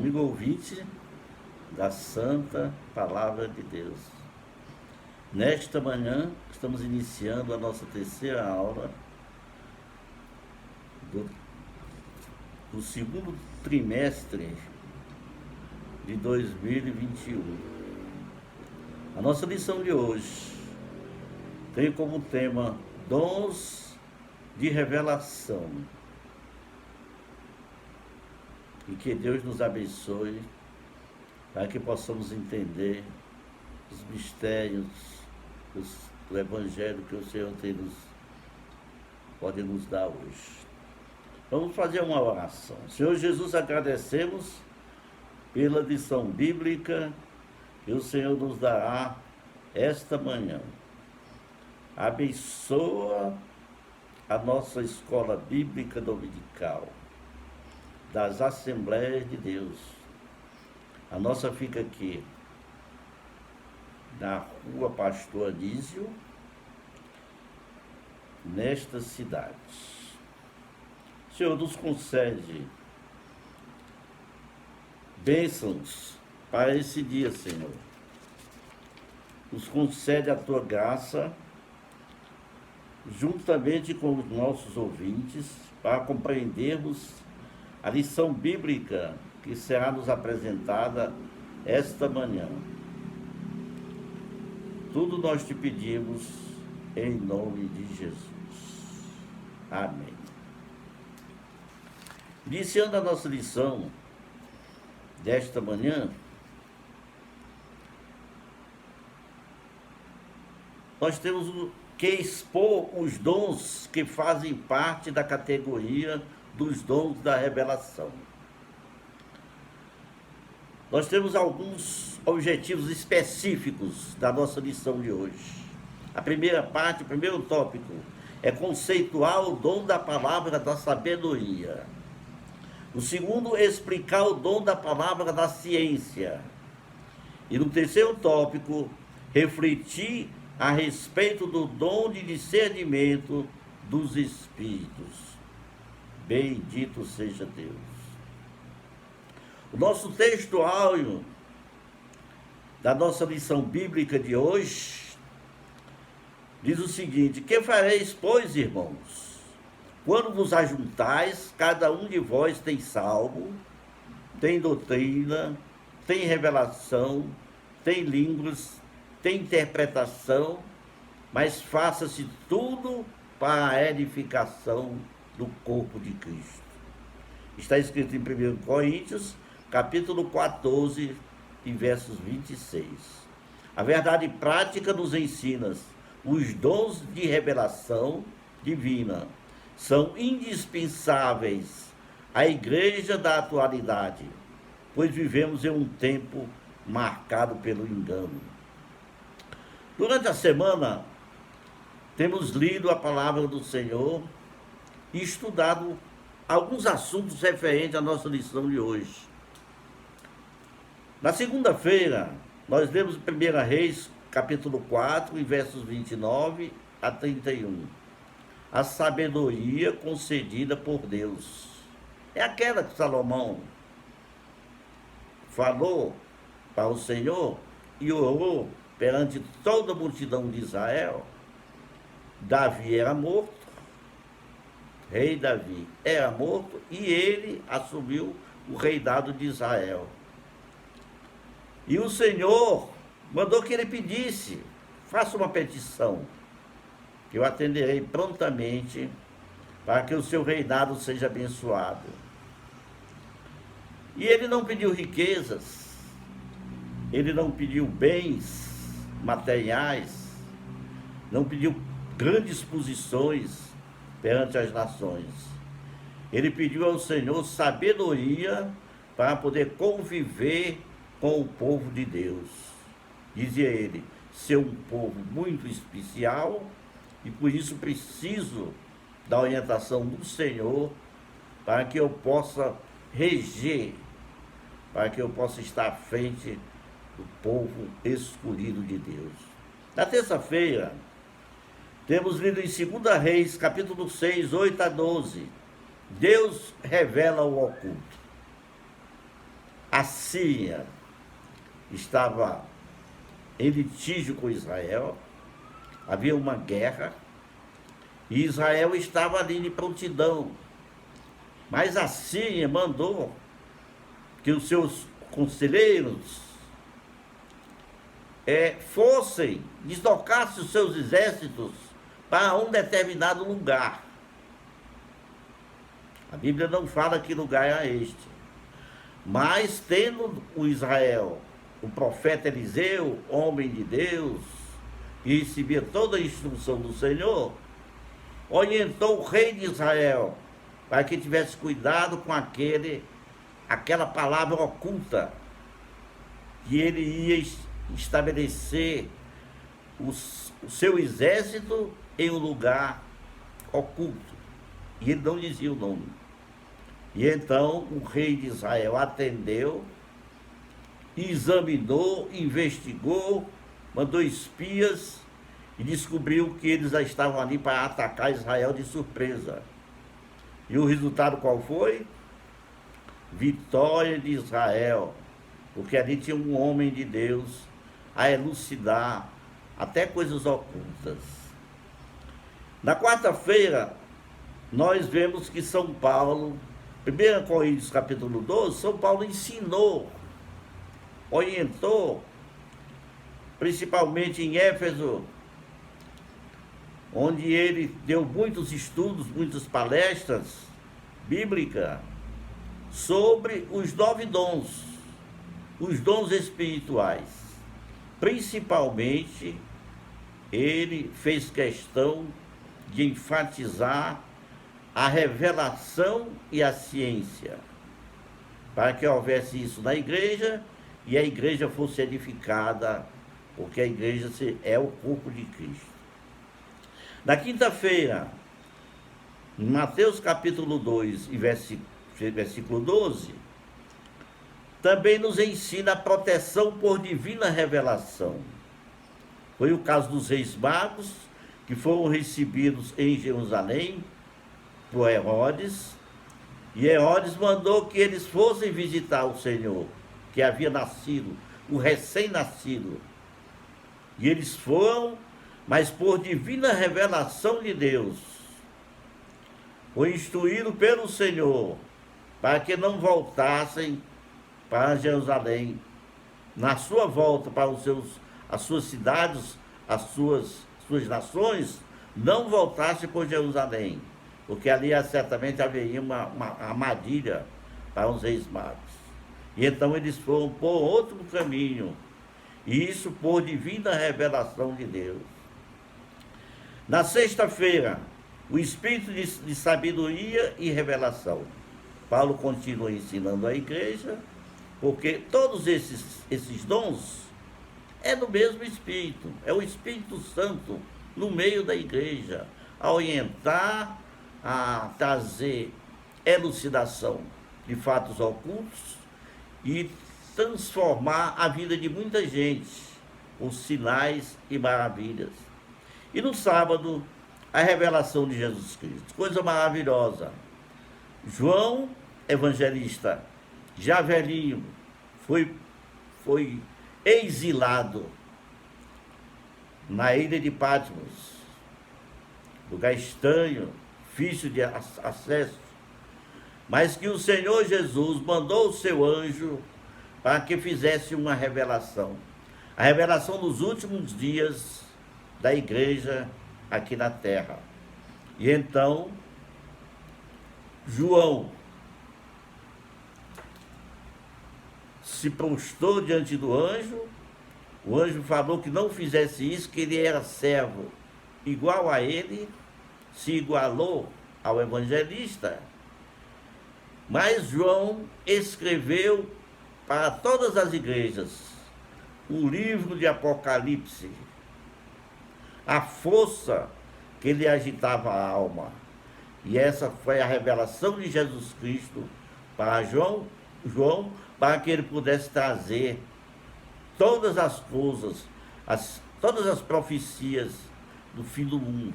amigo ouvinte da Santa Palavra de Deus. Nesta manhã, estamos iniciando a nossa terceira aula do segundo trimestre de 2021. A nossa lição de hoje tem como tema dons de revelação. E que Deus nos abençoe para que possamos entender os mistérios do Evangelho que o Senhor pode nos dar hoje. Vamos fazer uma oração. Senhor Jesus, agradecemos pela lição bíblica que o Senhor nos dará esta manhã. Abençoa a nossa escola bíblica dominical das Assembleias de Deus. A nossa fica aqui na Rua Pastor Anísio, nesta cidade. Senhor, nos concede bênçãos para esse dia, Senhor. Nos concede a tua graça, juntamente com os nossos ouvintes, para compreendermos a lição bíblica que será nos apresentada esta manhã. Tudo nós te pedimos em nome de Jesus. Amém. Iniciando a nossa lição desta manhã, nós temos que expor os dons que fazem parte da categoria dos dons da revelação. Nós temos alguns objetivos específicos da nossa lição de hoje. A primeira parte, o primeiro tópico, é conceituar o dom da palavra da sabedoria. O segundo, explicar o dom da palavra da ciência. E no terceiro tópico, refletir a respeito do dom de discernimento dos espíritos. Bendito seja Deus. O nosso texto áureo da nossa lição bíblica de hoje diz o seguinte: que fareis, pois, irmãos, quando vos ajuntais, cada um de vós tem salmo, tem doutrina, tem revelação, tem línguas, tem interpretação, mas faça-se tudo para a edificação do corpo de Cristo. Está escrito em 1 Coríntios, capítulo 14, e versos 26. A verdade prática nos ensina: os dons de revelação divina são indispensáveis à igreja da atualidade, pois vivemos em um tempo marcado pelo engano. Durante a semana, temos lido a palavra do Senhor e estudado alguns assuntos referentes à nossa lição de hoje. Na segunda-feira, nós lemos 1 Reis, capítulo 4, e versos 29 a 31. A sabedoria concedida por Deus. É aquela que Salomão falou para o Senhor e orou perante toda a multidão de Israel. Davi era morto, rei Davi era morto, e ele assumiu o reinado de Israel. E o Senhor mandou que ele pedisse: faça uma petição, que eu atenderei prontamente, para que o seu reinado seja abençoado. E ele não pediu riquezas, ele não pediu bens materiais, não pediu grandes posições perante as nações. Ele pediu ao Senhor sabedoria para poder conviver com o povo de Deus. Dizia ele ser um povo muito especial, e por isso preciso da orientação do Senhor para que eu possa reger, para que eu possa estar à frente do povo escolhido de Deus. Na terça-feira, temos lido em 2 Reis, capítulo 6, 8 a 12. Deus revela o oculto. A Síria estava em litígio com Israel, havia uma guerra, e Israel estava ali de prontidão. Mas a Síria mandou que os seus conselheiros fossem, deslocassem os seus exércitos para um determinado lugar. A Bíblia não fala que lugar era este. Mas tendo o Israel, o profeta Eliseu, homem de Deus, e recebia toda a instrução do Senhor, orientou o rei de Israel para que tivesse cuidado com aquela palavra oculta, que ele ia estabelecer o seu exército em um lugar oculto. E ele não dizia o nome. E então o rei de Israel atendeu, examinou, investigou, mandou espias e descobriu que eles já estavam ali para atacar Israel de surpresa. E o resultado qual foi? Vitória de Israel, porque ali tinha um homem de Deus a elucidar até coisas ocultas. Na quarta-feira, nós vemos que São Paulo, 1 Coríntios capítulo 12, São Paulo ensinou, orientou, principalmente em Éfeso, onde ele deu muitos estudos, muitas palestras bíblicas sobre os 9 dons, os dons espirituais. Principalmente, ele fez questão de enfatizar a revelação e a ciência, para que houvesse isso na igreja e a igreja fosse edificada, porque a igreja é o corpo de Cristo. Na quinta-feira, em Mateus capítulo 2, versículo 12, também nos ensina a proteção por divina revelação. Foi o caso dos reis magos, que foram recebidos em Jerusalém por Herodes, e Herodes mandou que eles fossem visitar o Senhor, que havia nascido, o recém-nascido. E eles foram, mas por divina revelação de Deus, foi instruído pelo Senhor, para que não voltassem para Jerusalém, na sua volta para as suas cidades, as suas nações, não voltassem por Jerusalém, porque ali certamente haveria uma armadilha para os reis magos. E então eles foram por outro caminho, e isso por divina revelação de Deus. Na sexta-feira, o espírito de sabedoria e revelação. Paulo continua ensinando a igreja, porque todos esses dons é do mesmo Espírito, é o Espírito Santo no meio da igreja, a orientar, a trazer elucidação de fatos ocultos e transformar a vida de muita gente com sinais e maravilhas. E no sábado, a revelação de Jesus Cristo, coisa maravilhosa. João, evangelista, já velhinho, foi exilado na ilha de Patmos, lugar estranho, difícil de acesso, mas que o Senhor Jesus mandou o seu anjo para que fizesse uma revelação, a revelação dos últimos dias da igreja aqui na terra. E então, João se prostrou diante do anjo, o anjo falou que não fizesse isso, que ele era servo igual a ele, se igualou ao evangelista, mas João escreveu para todas as igrejas o livro de Apocalipse, a força que lhe agitava a alma. E essa foi a revelação de Jesus Cristo para João, para que ele pudesse trazer todas as coisas, todas as profecias do fim do mundo.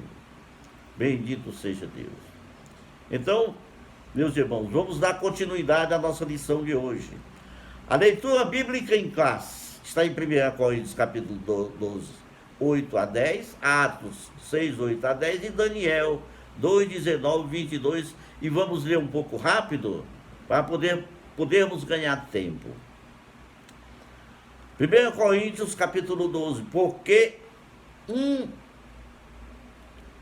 Bendito seja Deus. Então, meus irmãos, vamos dar continuidade à nossa lição de hoje. A leitura bíblica em classe está em 1 Coríntios capítulo 12, 8 a 10, Atos 6, 8 a 10 e Daniel 2, 19, 22. E vamos ler um pouco rápido para podermos ganhar tempo. 1 Coríntios capítulo 12, porque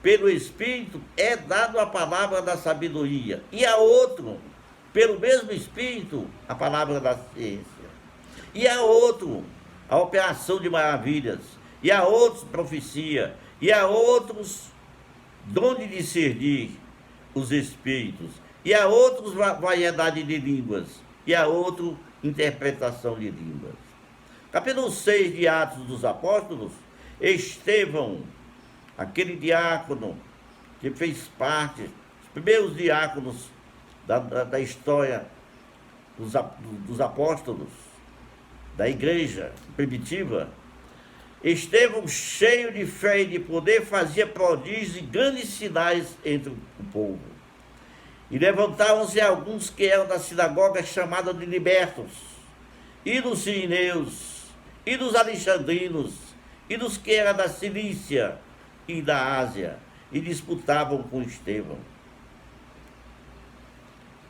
pelo Espírito é dado a palavra da sabedoria, e a outro, pelo mesmo Espírito, a palavra da ciência, e a outro, a operação de maravilhas, e a outros, profecia, e a outros, dom de discernir os Espíritos, e a outros, variedade de línguas, e a outro, interpretação de línguas. Capítulo 6 de Atos dos Apóstolos, Estevão, aquele diácono que fez parte, os primeiros diáconos da história dos apóstolos, da igreja primitiva, Estevão, cheio de fé e de poder, fazia prodígios e grandes sinais entre o povo. E levantavam-se alguns que eram da sinagoga chamada de libertos, e dos sirineus, e dos alexandrinos, e dos que eram da Cilícia e da Ásia, e disputavam com Estevão.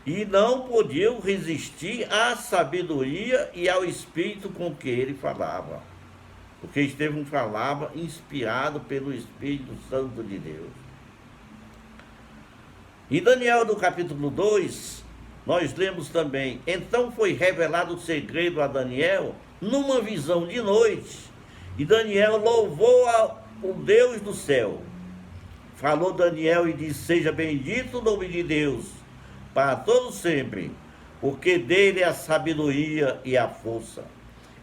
E não podiam resistir à sabedoria e ao espírito com que ele falava. Porque Estevão falava inspirado pelo Espírito Santo de Deus. Em Daniel, no capítulo 2, nós lemos também: então foi revelado o segredo a Daniel numa visão de noite, e Daniel louvou o Deus do céu. Falou Daniel e disse: seja bendito o nome de Deus para todos sempre, porque dele é a sabedoria e a força.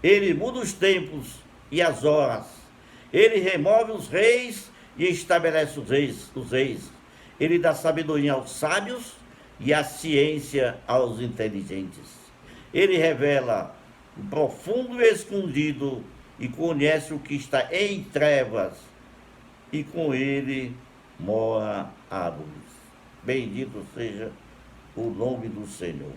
Ele muda os tempos e as horas, ele remove os reis e estabelece os reis. Ele dá sabedoria aos sábios e a ciência aos inteligentes. Ele revela o profundo e escondido e conhece o que está em trevas, e com ele mora a luz. Bendito seja o nome do Senhor.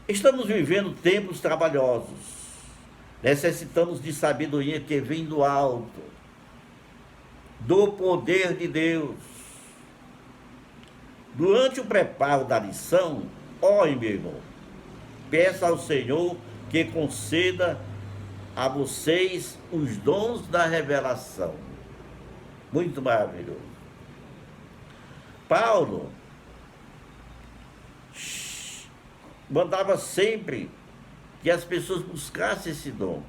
Estamos vivendo tempos trabalhosos. Necessitamos de sabedoria que vem do alto, do poder de Deus. Durante o preparo da lição, ore, meu irmão, peça ao Senhor que conceda a vocês os dons da revelação. Muito maravilhoso. Paulo mandava sempre que as pessoas buscassem esse dom,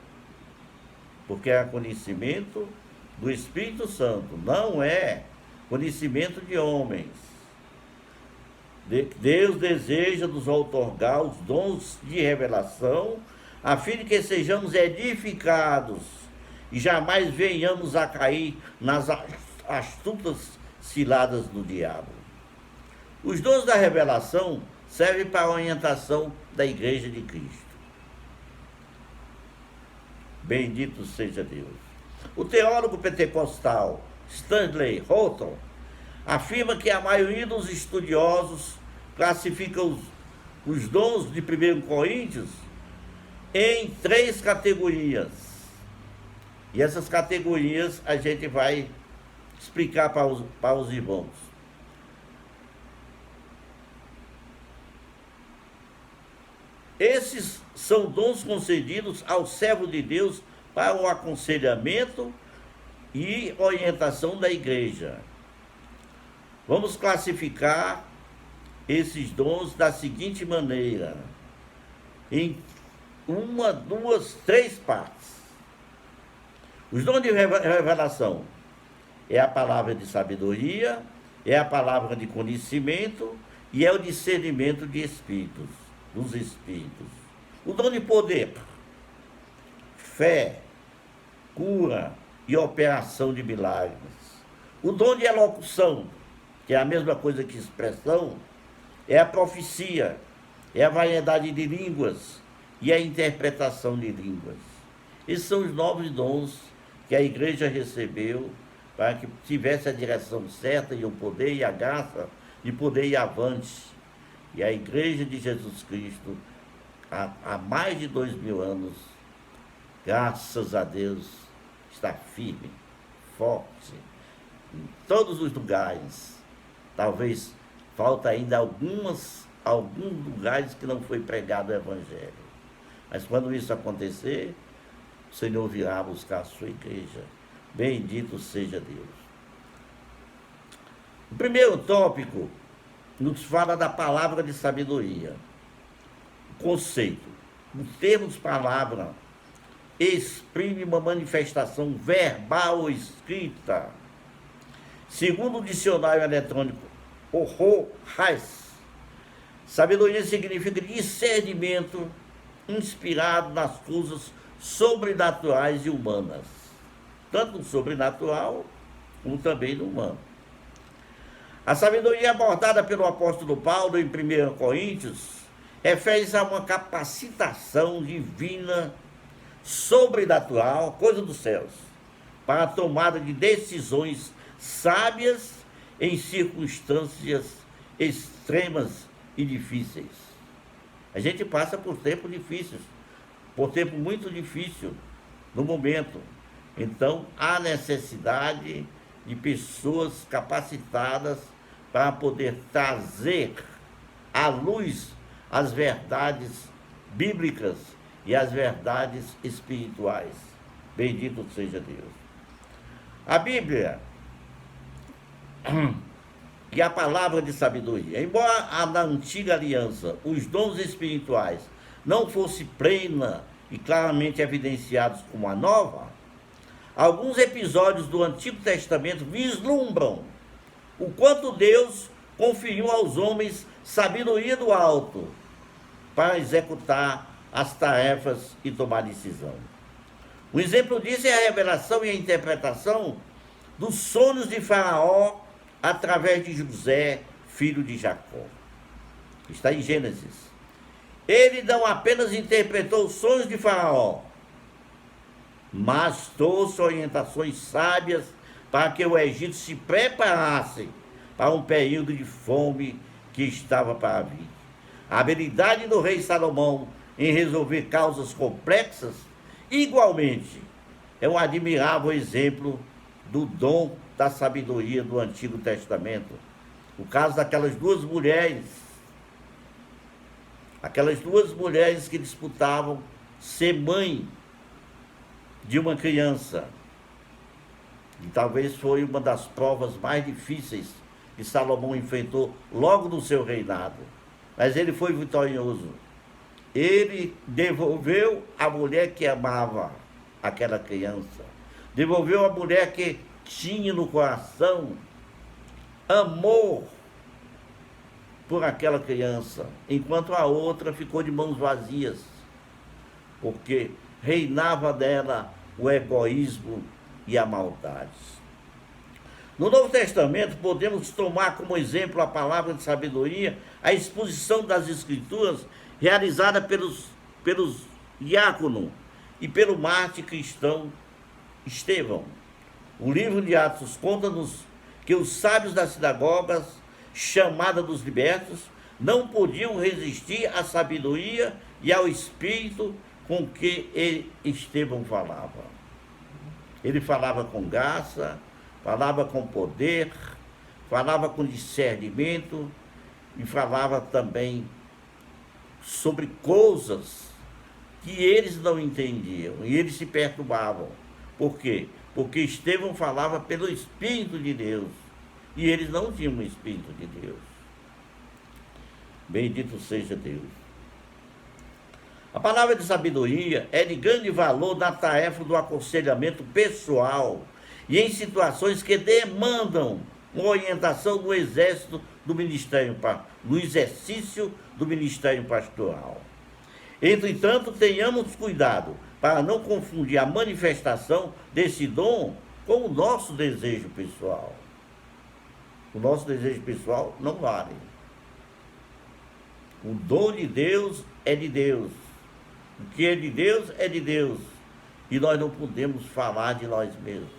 porque é conhecimento do Espírito Santo, não é conhecimento de homens. Deus deseja nos outorgar os dons de revelação, a fim de que sejamos edificados e jamais venhamos a cair nas astutas ciladas do diabo. Os dons da revelação servem para a orientação da Igreja de Cristo. Bendito seja Deus. O teólogo pentecostal Stanley Houghton afirma que a maioria dos estudiosos classifica os dons de 1 Coríntios em 3 categorias. E essas categorias a gente vai explicar para os irmãos. Esses são dons concedidos ao servo de Deus para o aconselhamento e orientação da igreja. Vamos classificar esses dons da seguinte maneira: em 1, 2, 3 partes. Os dons de revelação é a palavra de sabedoria, é a palavra de conhecimento e é o discernimento de espíritos, dos espíritos. O dom de poder, fé, cura e operação de milagres. O dom de elocução, que é a mesma coisa que expressão, é a profecia, é a variedade de línguas e a interpretação de línguas. Esses são os novos dons que a igreja recebeu para que tivesse a direção certa e o poder e a graça de poder ir avante. E a Igreja de Jesus Cristo, há mais de 2000 anos, graças a Deus, está firme, forte, em todos os lugares. Talvez falta ainda alguns lugares que não foi pregado o Evangelho. Mas quando isso acontecer, o Senhor virá buscar a sua igreja. Bendito seja Deus. O primeiro tópico nos fala da palavra de sabedoria. O conceito. Os termos palavra exprime uma manifestação verbal ou escrita. Segundo o dicionário eletrônico Oro-Hais, sabedoria significa discernimento inspirado nas coisas sobrenaturais e humanas, tanto no sobrenatural como também no humano. A sabedoria abordada pelo apóstolo Paulo em 1 Coríntios refere-se a uma capacitação divina sobrenatural, coisa dos céus, para a tomada de decisões sábias em circunstâncias extremas e difíceis. A gente passa por tempos difíceis, por tempo muito difícil no momento. Então, há necessidade de pessoas capacitadas para poder trazer à luz as verdades bíblicas e as verdades espirituais. Bendito seja Deus. A Bíblia e a palavra de sabedoria. Embora na antiga aliança os dons espirituais não fossem plena e claramente evidenciados como a nova, alguns episódios do Antigo Testamento vislumbram o quanto Deus conferiu aos homens sabedoria do alto para executar as tarefas e tomar decisão. Um exemplo disso é a revelação e a interpretação dos sonhos de Faraó através de José, filho de Jacó. Está em Gênesis. Ele não apenas interpretou os sonhos de Faraó, mas trouxe orientações sábias para que o Egito se preparasse para um período de fome que estava para vir. A habilidade do rei Salomão em resolver causas complexas, igualmente, é um admirável exemplo do dom da sabedoria do Antigo Testamento. O caso daquelas duas mulheres que disputavam ser mãe de uma criança. E talvez foi uma das provas mais difíceis que Salomão enfrentou logo no seu reinado. Mas ele foi vitorioso. Ele devolveu a mulher que amava aquela criança. Devolveu a mulher que tinha no coração amor por aquela criança, enquanto a outra ficou de mãos vazias, porque reinava dela o egoísmo e a maldade. No Novo Testamento, podemos tomar como exemplo a palavra de sabedoria, a exposição das Escrituras realizada pelos diáconos e pelo mártir cristão Estevão. O livro de Atos conta-nos que os sábios das sinagogas, chamada dos libertos, não podiam resistir à sabedoria e ao espírito com que Estevão falava. Ele falava com graça, falava com poder, falava com discernimento e falava também sobre coisas que eles não entendiam e eles se perturbavam. Por quê? Porque Estevão falava pelo Espírito de Deus e eles não tinham o Espírito de Deus. Bendito seja Deus. A palavra de sabedoria é de grande valor na tarefa do aconselhamento pessoal e em situações que demandam uma orientação no exercício do ministério pastoral. Entretanto, tenhamos cuidado para não confundir a manifestação desse dom com o nosso desejo pessoal. O nosso desejo pessoal não vale. O dom de Deus é de Deus. O que é de Deus é de Deus. E nós não podemos falar de nós mesmos.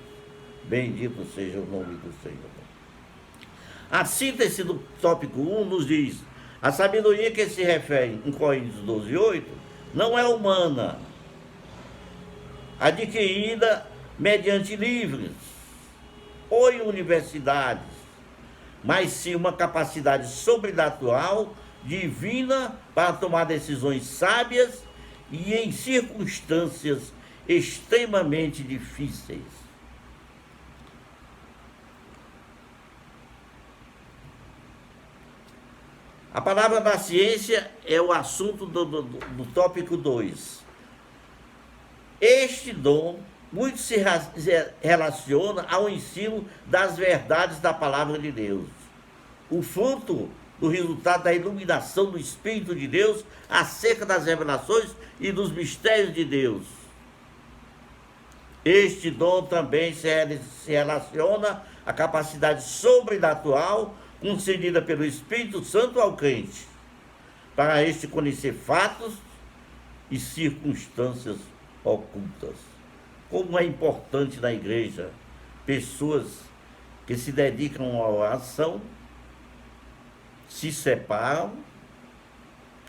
Bendito seja o nome do Senhor. A síntese do tópico 1 nos diz: a sabedoria que se refere em Coríntios 12:8 não é humana, adquirida mediante livros ou em universidades, mas sim uma capacidade sobrenatural, divina, para tomar decisões sábias e em circunstâncias extremamente difíceis. A palavra da ciência é o assunto do tópico 2. Este dom muito se relaciona ao ensino das verdades da palavra de Deus. O fruto do resultado da iluminação do Espírito de Deus acerca das revelações e dos mistérios de Deus. Este dom também se relaciona à capacidade sobrenatural concedida pelo Espírito Santo ao crente, para este conhecer fatos e circunstâncias ocultas. Como é importante na igreja pessoas que se dedicam à oração, se separam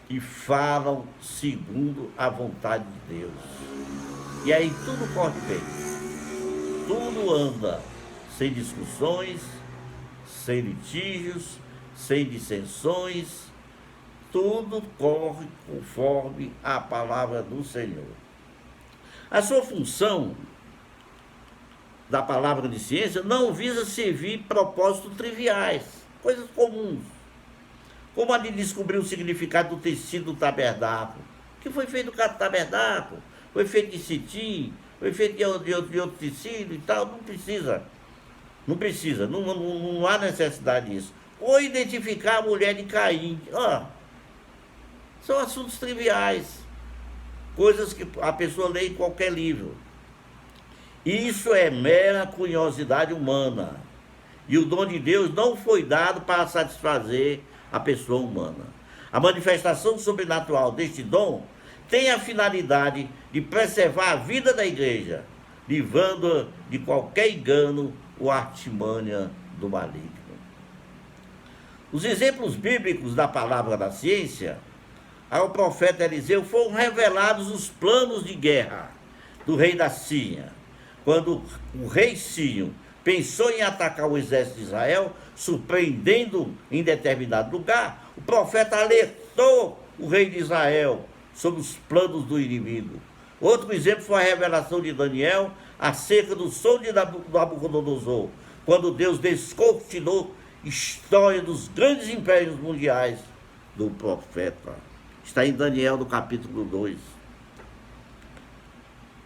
e falam segundo a vontade de Deus. E aí tudo corre bem, tudo anda sem discussões, sem litígios, sem dissensões, tudo corre conforme a palavra do Senhor. A sua função da palavra de ciência não visa servir propósitos triviais, coisas comuns, como a de descobrir o significado do tecido do tabernáculo. O que foi feito do tabernáculo? Foi feito de cetim, foi feito de outro tecido e tal. Não precisa, não há necessidade disso. Ou identificar a mulher de Caim. São assuntos triviais, coisas que a pessoa lê em qualquer livro. Isso é mera curiosidade humana. E o dom de Deus não foi dado para satisfazer a pessoa humana. A manifestação sobrenatural deste dom tem a finalidade de preservar a vida da igreja, livrando-a de qualquer engano ou artimanha do maligno. Os exemplos bíblicos da palavra da ciência ao profeta Eliseu foram revelados os planos de guerra do rei da Síria. Quando o rei Sírio pensou em atacar o exército de Israel, surpreendendo em determinado lugar, o profeta alertou o rei de Israel sobre os planos do inimigo. Outro exemplo foi a revelação de Daniel acerca do sonho de Nabucodonosor, quando Deus descortinou a história dos grandes impérios mundiais do profeta. Está em Daniel, no capítulo 2.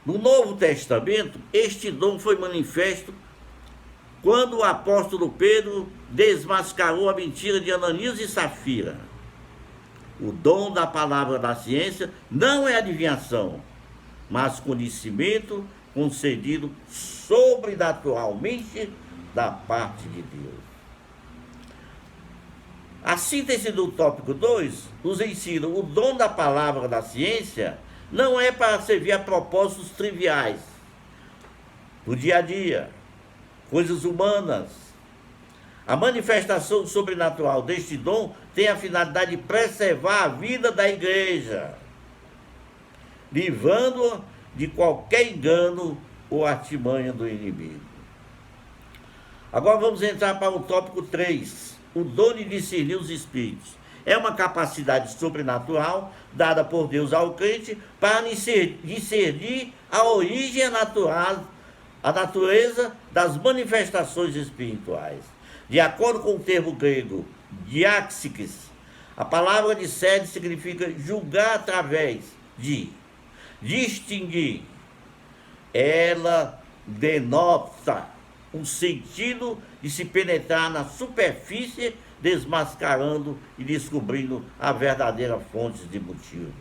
No Novo Testamento, este dom foi manifesto quando o apóstolo Pedro desmascarou a mentira de Ananias e Safira. O dom da palavra da ciência não é adivinhação, mas conhecimento concedido sobrenaturalmente da parte de Deus. A síntese do tópico 2 nos ensina: o dom da palavra da ciência não é para servir a propósitos triviais do dia a dia, coisas humanas. A manifestação sobrenatural deste dom tem a finalidade de preservar a vida da igreja, livrando-a de qualquer engano ou artimanha do inimigo. Agora vamos entrar para o tópico 3, o dom de discernir os espíritos. É uma capacidade sobrenatural dada por Deus ao crente para discernir a origem a natureza das manifestações espirituais. De acordo com o termo grego diáxis, a palavra discerne significa julgar através de, distinguir. Ela denota um sentido de se penetrar na superfície, desmascarando e descobrindo a verdadeira fonte de motivo.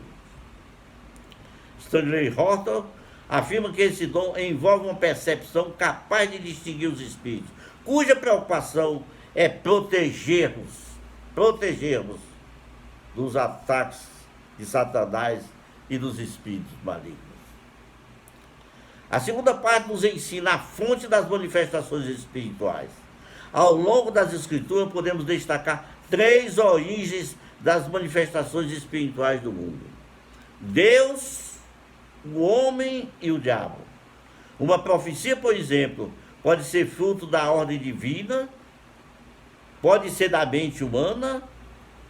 Stanley Horton afirma que esse dom envolve uma percepção capaz de distinguir os espíritos, cuja preocupação é protegermos dos ataques de Satanás e dos espíritos malignos. A segunda parte nos ensina a fonte das manifestações espirituais. Ao longo das Escrituras, podemos destacar 3 origens das manifestações espirituais do mundo: Deus, o homem e o diabo. Uma profecia, por exemplo, pode ser fruto da ordem divina, pode ser da mente humana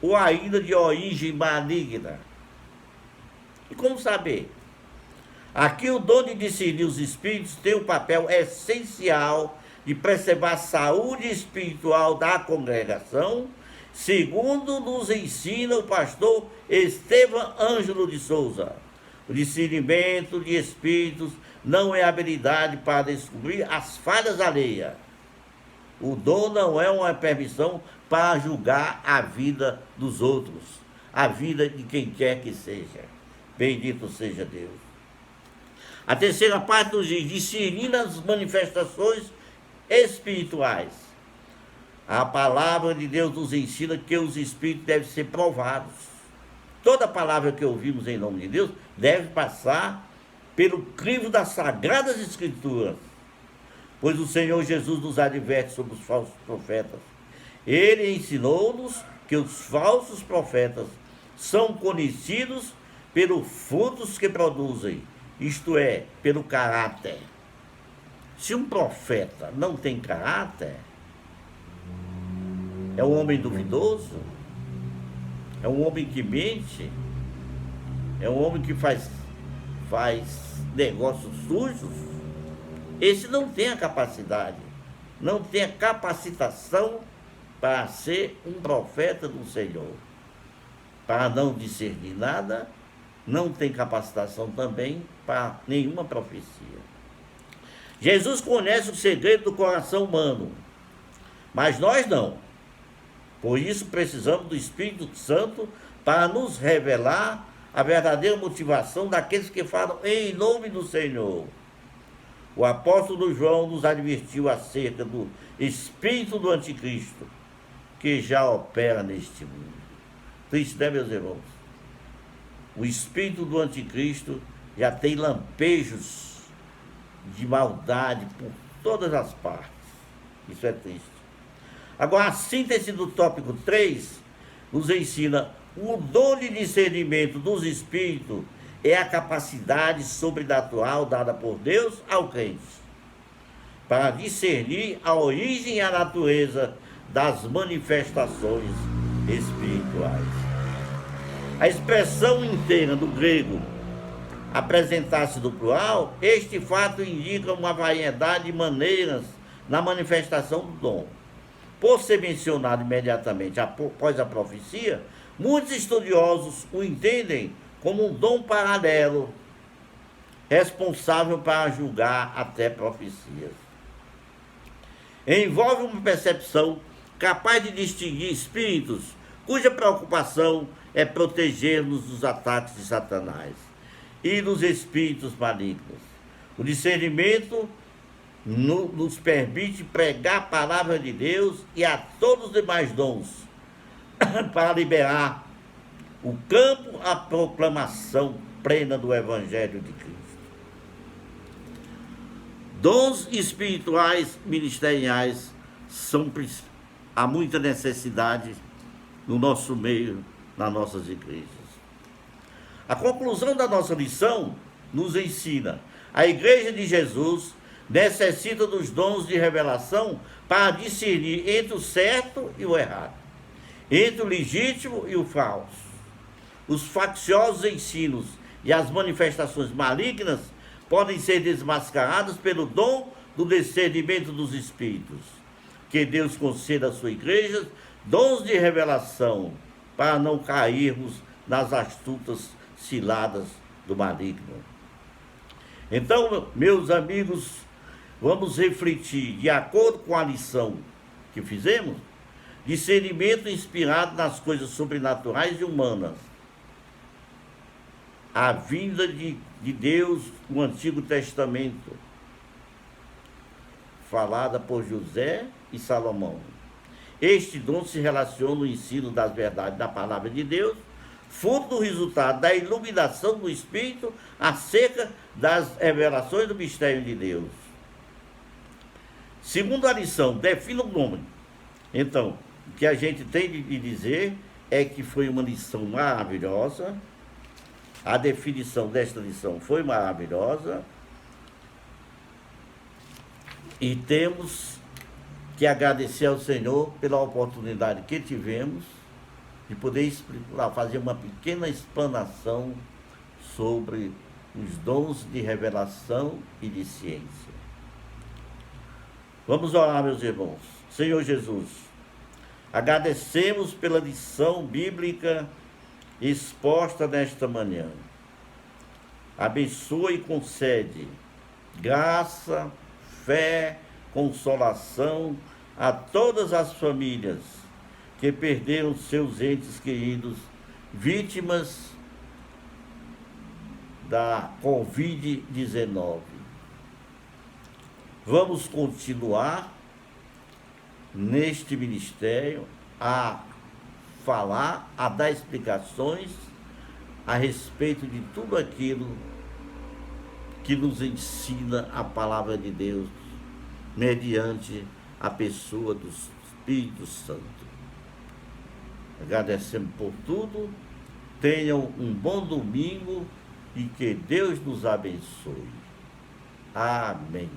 ou ainda de origem maligna. E como saber? Aqui o dom de discernir os espíritos tem um papel essencial de preservar a saúde espiritual da congregação, segundo nos ensina o pastor Estevão Ângelo de Souza. O discernimento de espíritos não é habilidade para descobrir as falhas alheias. O dom não é uma permissão para julgar a vida dos outros, a vida de quem quer que seja. Bendito seja Deus. A terceira parte nos diz: discernir as manifestações espirituais. A palavra de Deus nos ensina que os espíritos devem ser provados. Toda palavra que ouvimos em nome de Deus deve passar pelo crivo das Sagradas Escrituras, pois o Senhor Jesus nos adverte sobre os falsos profetas. Ele ensinou-nos que os falsos profetas são conhecidos pelos frutos que produzem, isto é, pelo caráter. Se um profeta não tem caráter, é um homem duvidoso, é um homem que mente, é um homem que faz negócios sujos. Esse não tem a capacidade, não tem a capacitação para ser um profeta do Senhor, para não discernir nada, não tem capacitação também para nenhuma profecia. Jesus conhece o segredo do coração humano, mas nós não. Por isso precisamos do Espírito Santo para nos revelar a verdadeira motivação daqueles que falam em nome do Senhor. O apóstolo João nos advertiu acerca do espírito do anticristo, que já opera neste mundo. Triste, né, meus irmãos? O espírito do anticristo já tem lampejos de maldade por todas as partes. Isso é triste. Agora, a síntese do tópico 3 nos ensina: o dom de discernimento dos espíritos é a capacidade sobrenatural dada por Deus ao crente para discernir a origem e a natureza das manifestações espirituais. A expressão inteira do grego apresentar-se no plural, este fato indica uma variedade de maneiras na manifestação do dom. Por ser mencionado imediatamente após a profecia, muitos estudiosos o entendem como um dom paralelo, responsável para julgar até profecias. Envolve uma percepção capaz de distinguir espíritos cuja preocupação é proteger-nos dos ataques de Satanás e dos espíritos malignos. O discernimento nos permite pregar a palavra de Deus e a todos os demais dons para liberar o campo à proclamação plena do Evangelho de Cristo. Dons espirituais ministeriais há muita necessidade no nosso meio, nas nossas igrejas. A conclusão da nossa lição nos ensina: a Igreja de Jesus necessita dos dons de revelação para discernir entre o certo e o errado, entre o legítimo e o falso. Os facciosos ensinos e as manifestações malignas podem ser desmascarados pelo dom do discernimento dos espíritos. Que Deus conceda à sua igreja dons de revelação para não cairmos nas astutas ciladas do maligno. Então, meus amigos, vamos refletir, de acordo com a lição que fizemos, discernimento inspirado nas coisas sobrenaturais e humanas. A vinda de Deus no Antigo Testamento, falada por José e Salomão. Este dom se relaciona no ensino das verdades da palavra de Deus, fruto do resultado da iluminação do Espírito acerca das revelações do mistério de Deus. Segunda lição, defina o nome. Então, o que a gente tem de dizer é que foi uma lição maravilhosa. A definição desta lição foi maravilhosa. E temos que agradecer ao Senhor pela oportunidade que tivemos de poder explicar, fazer uma pequena explanação sobre os dons de revelação e de ciência. Vamos orar, meus irmãos. Senhor Jesus, agradecemos pela lição bíblica exposta nesta manhã. Abençoa e concede graça, fé, consolação a todas as famílias que perderam seus entes queridos, vítimas da Covid-19. Vamos continuar neste ministério a falar, a dar explicações a respeito de tudo aquilo que nos ensina a palavra de Deus, mediante a pessoa do Espírito Santo. Agradecemos por tudo, tenham um bom domingo e que Deus nos abençoe. Amém.